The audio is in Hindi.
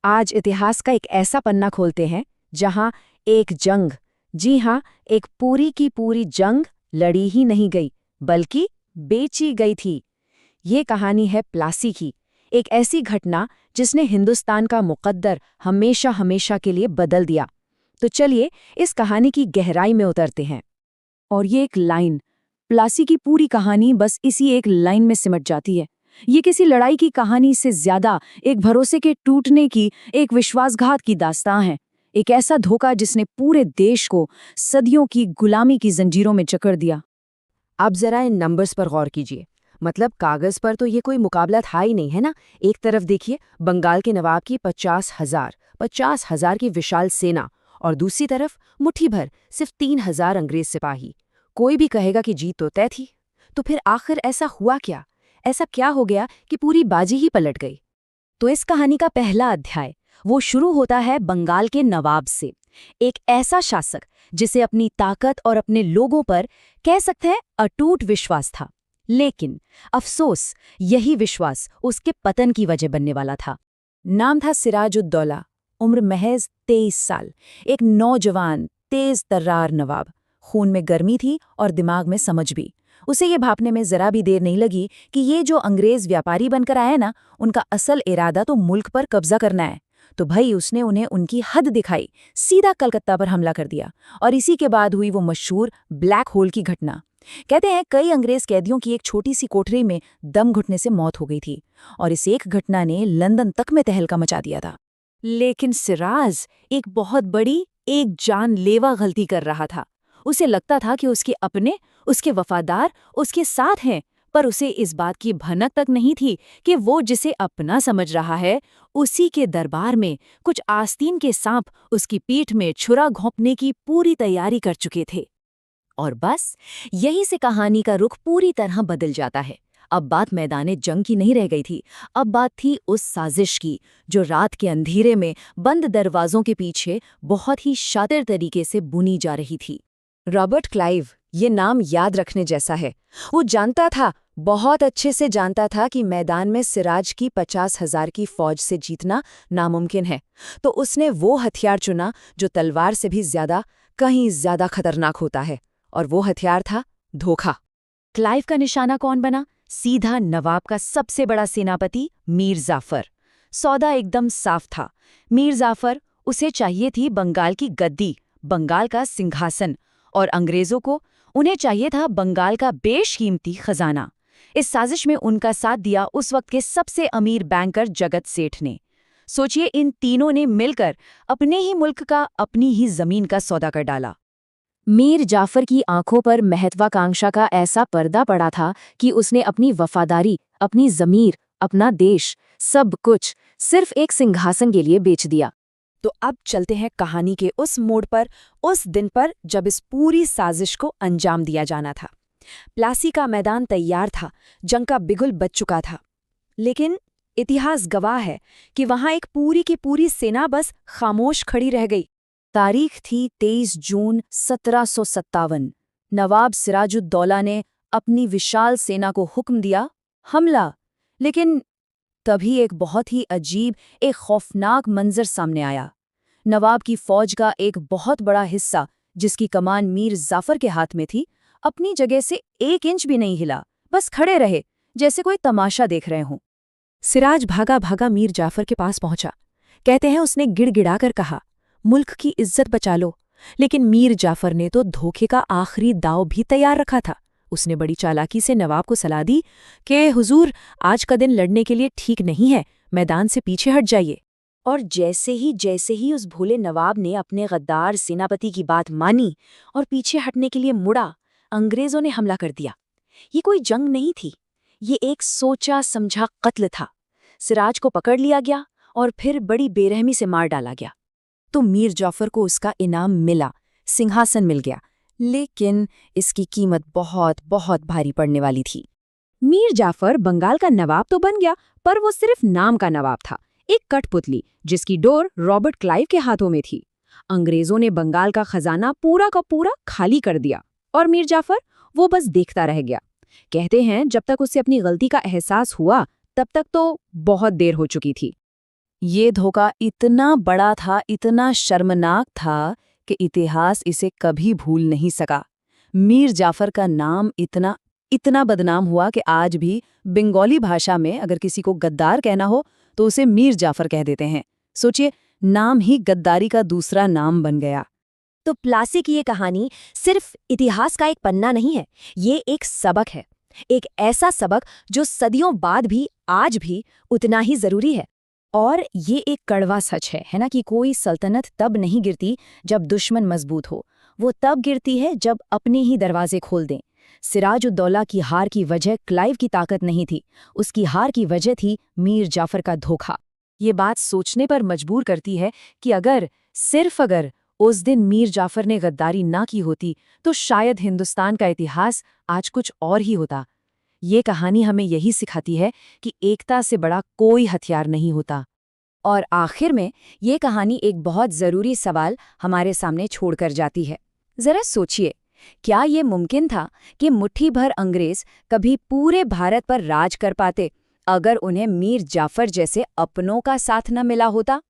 आज इतिहास का एक ऐसा पन्ना खोलते हैं जहां एक जंग, जी हाँ, एक पूरी की पूरी जंग लड़ी ही नहीं गई बल्कि बेची गई थी। ये कहानी है प्लासी की, एक ऐसी घटना जिसने हिंदुस्तान का मुकद्दर हमेशा हमेशा के लिए बदल दिया। तो चलिए इस कहानी की गहराई में उतरते हैं। और ये एक लाइन, प्लासी की पूरी कहानी बस इसी एक लाइन में सिमट जाती है। ये किसी लड़ाई की कहानी से ज्यादा एक भरोसे के टूटने की, एक विश्वासघात की दास्तां है। एक ऐसा धोखा जिसने पूरे देश को सदियों की गुलामी की जंजीरों में जकड़ दिया। अब जरा इन नंबर्स पर गौर कीजिए। मतलब कागज पर तो ये कोई मुकाबला था ही नहीं, है ना। एक तरफ देखिए बंगाल के नवाब की 50,000 की विशाल सेना, और दूसरी तरफ मुट्ठी भर सिर्फ 3,000 अंग्रेज सिपाही। कोई भी कहेगा कि जीत तो तय थी। तो फिर आखिर ऐसा हुआ क्या? ऐसा क्या हो गया कि पूरी बाजी ही पलट गई? तो इस कहानी का पहला अध्याय वो शुरू होता है बंगाल के नवाब से। एक ऐसा शासक जिसे अपनी ताकत और अपने लोगों पर कह सकते हैं अटूट विश्वास था। लेकिन अफसोस, यही विश्वास उसके पतन की वजह बनने वाला था। नाम था सिराजुद्दौला, उम्र महज 23 साल। एक नौजवान तेज तर्रार नवाब। खून में गर्मी थी और दिमाग में समझ भी। उसे ये भापने में जरा भी देर नहीं लगी कि ये जो अंग्रेज व्यापारी बनकर आए ना, उनका असल इरादा तो मुल्क पर कब्जा करना है। तो भाई उसने उन्हें उनकी हद दिखाई, सीधा कलकत्ता पर हमला कर दिया। और इसी के बाद हुई वो मशहूर ब्लैक होल की घटना। कहते हैं कई अंग्रेज कैदियों की एक छोटी सी कोठरी में दम घुटने से मौत हो गई थी, और इस एक घटना ने लंदन तक में तहलका मचा दिया था। लेकिन सिराज एक बहुत बड़ी, एक जानलेवा गलती कर रहा था। उसे लगता था कि उसके अपने, उसके वफादार उसके साथ हैं, पर उसे इस बात की भनक तक नहीं थी कि वो जिसे अपना समझ रहा है, उसी के दरबार में कुछ आस्तीन के सांप उसकी पीठ में छुरा घोंपने की पूरी तैयारी कर चुके थे। और बस यहीं से कहानी का रुख पूरी तरह बदल जाता है। अब बात मैदाने जंग की नहीं रह गई थी। अब बात थी उस साजिश की जो रात के अंधेरे में बंद दरवाजों के पीछे बहुत ही शातिर तरीके से बुनी जा रही थी। रॉबर्ट क्लाइव, ये नाम याद रखने जैसा है। वो जानता था, बहुत अच्छे से जानता था कि मैदान में सिराज की 50,000 की फौज से जीतना नामुमकिन है। तो उसने वो हथियार चुना जो तलवार से भी कहीं ज्यादा खतरनाक होता है। और वो हथियार था धोखा। क्लाइव का निशाना कौन बना? सीधा नवाब का सबसे बड़ा सेनापति मीर जाफर। सौदा एकदम साफ था। मीर जाफर, उसे चाहिए थी बंगाल की गद्दी, बंगाल का सिंहासन, और अंग्रेजों को उन्हें चाहिए था बंगाल का बेशकीमती खजाना। इस साजिश में उनका साथ दिया उस वक्त के सबसे अमीर बैंकर जगत सेठ ने। सोचिए, इन तीनों ने मिलकर अपने ही मुल्क का, अपनी ही जमीन का सौदा कर डाला। मीर जाफर की आंखों पर महत्वाकांक्षा का ऐसा पर्दा पड़ा था कि उसने अपनी वफादारी, अपनी जमीर, अपना देश, सब कुछ सिर्फ एक सिंहासन के लिए बेच दिया। तो अब चलते हैं कहानी के उस मोड़ पर, उस दिन पर जब इस पूरी साजिश को अंजाम दिया जाना था। प्लासी का मैदान तैयार था, जंग का बिगुल बज चुका था। लेकिन इतिहास गवाह है कि वहां एक पूरी की पूरी सेना बस खामोश खड़ी रह गई। तारीख थी 23 जून 1757। नवाब सिराजुद्दौला ने अपनी विशाल सेना को हुक्म दिया, हमला। लेकिन तभी एक बहुत ही अजीब, एक खौफनाक मंजर सामने आया। नवाब की फौज का एक बहुत बड़ा हिस्सा, जिसकी कमान मीर जाफर के हाथ में थी, अपनी जगह से 1 इंच भी नहीं हिला, बस खड़े रहे जैसे कोई तमाशा देख रहे हों। सिराज भागा भागा मीर जाफर के पास पहुंचा। कहते हैं उसने गिड़गिड़ा कर कहा, मुल्क की इज्जत बचा लो। लेकिन मीर जाफर ने तो धोखे का आखिरी दाव भी तैयार रखा था। उसने बड़ी चालाकी से नवाब को सलाह दी कि हुजूर, आज का दिन लड़ने के लिए ठीक नहीं है, मैदान से पीछे हट जाइए। और जैसे ही उस भोले नवाब ने अपने गद्दार सेनापति की बात मानी और पीछे हटने के लिए मुड़ा, अंग्रेजों ने हमला कर दिया। ये कोई जंग नहीं थी, ये एक सोचा समझा कत्ल था। सिराज को पकड़ लिया गया और फिर बड़ी बेरहमी से मार डाला गया। तो मीर जाफर को उसका इनाम मिला, सिंहासन मिल गया। लेकिन इसकी कीमत बहुत बहुत भारी पड़ने वाली थी। मीर जाफर बंगाल का नवाब तो बन गया, पर वो सिर्फ नाम का नवाब था, एक कठपुतली जिसकी डोर रॉबर्ट क्लाइव के हाथों में थी। अंग्रेजों ने बंगाल का खजाना पूरा का पूरा खाली कर दिया, और मीर जाफर वो बस देखता रह गया। कहते हैं जब तक उसे अपनी गलती का एहसास हुआ, तब तक तो बहुत देर हो चुकी थी। ये धोखा इतना बड़ा था, इतना शर्मनाक था कि इतिहास इसे कभी भूल नहीं सका। मीर जाफर का नाम इतना इतना बदनाम हुआ कि आज भी बंगाली भाषा में अगर किसी को गद्दार कहना हो तो उसे मीर जाफर कह देते हैं। सोचिए, नाम ही गद्दारी का दूसरा नाम बन गया। तो प्लासी की ये कहानी सिर्फ इतिहास का एक पन्ना नहीं है, ये एक सबक है। एक ऐसा सबक जो सदियों बाद भी आज भी उतना ही जरूरी है। और ये एक कड़वा सच है ना, कि कोई सल्तनत तब नहीं गिरती जब दुश्मन मजबूत हो, वो तब गिरती है जब अपने ही दरवाजे खोल दें। सिराजुद्दौला की हार की वजह क्लाइव की ताकत नहीं थी, उसकी हार की वजह थी मीर जाफर का धोखा। ये बात सोचने पर मजबूर करती है कि सिर्फ अगर उस दिन मीर जाफर ने गद्दारी ना की होती तो शायद हिंदुस्तान का इतिहास आज कुछ और ही होता। ये कहानी हमें यही सिखाती है कि एकता से बड़ा कोई हथियार नहीं होता। और आखिर में ये कहानी एक बहुत ज़रूरी सवाल हमारे सामने छोड़कर जाती है। ज़रा सोचिए, क्या ये मुमकिन था कि मुट्ठी भर अंग्रेज कभी पूरे भारत पर राज कर पाते अगर उन्हें मीर जाफर जैसे अपनों का साथ न मिला होता?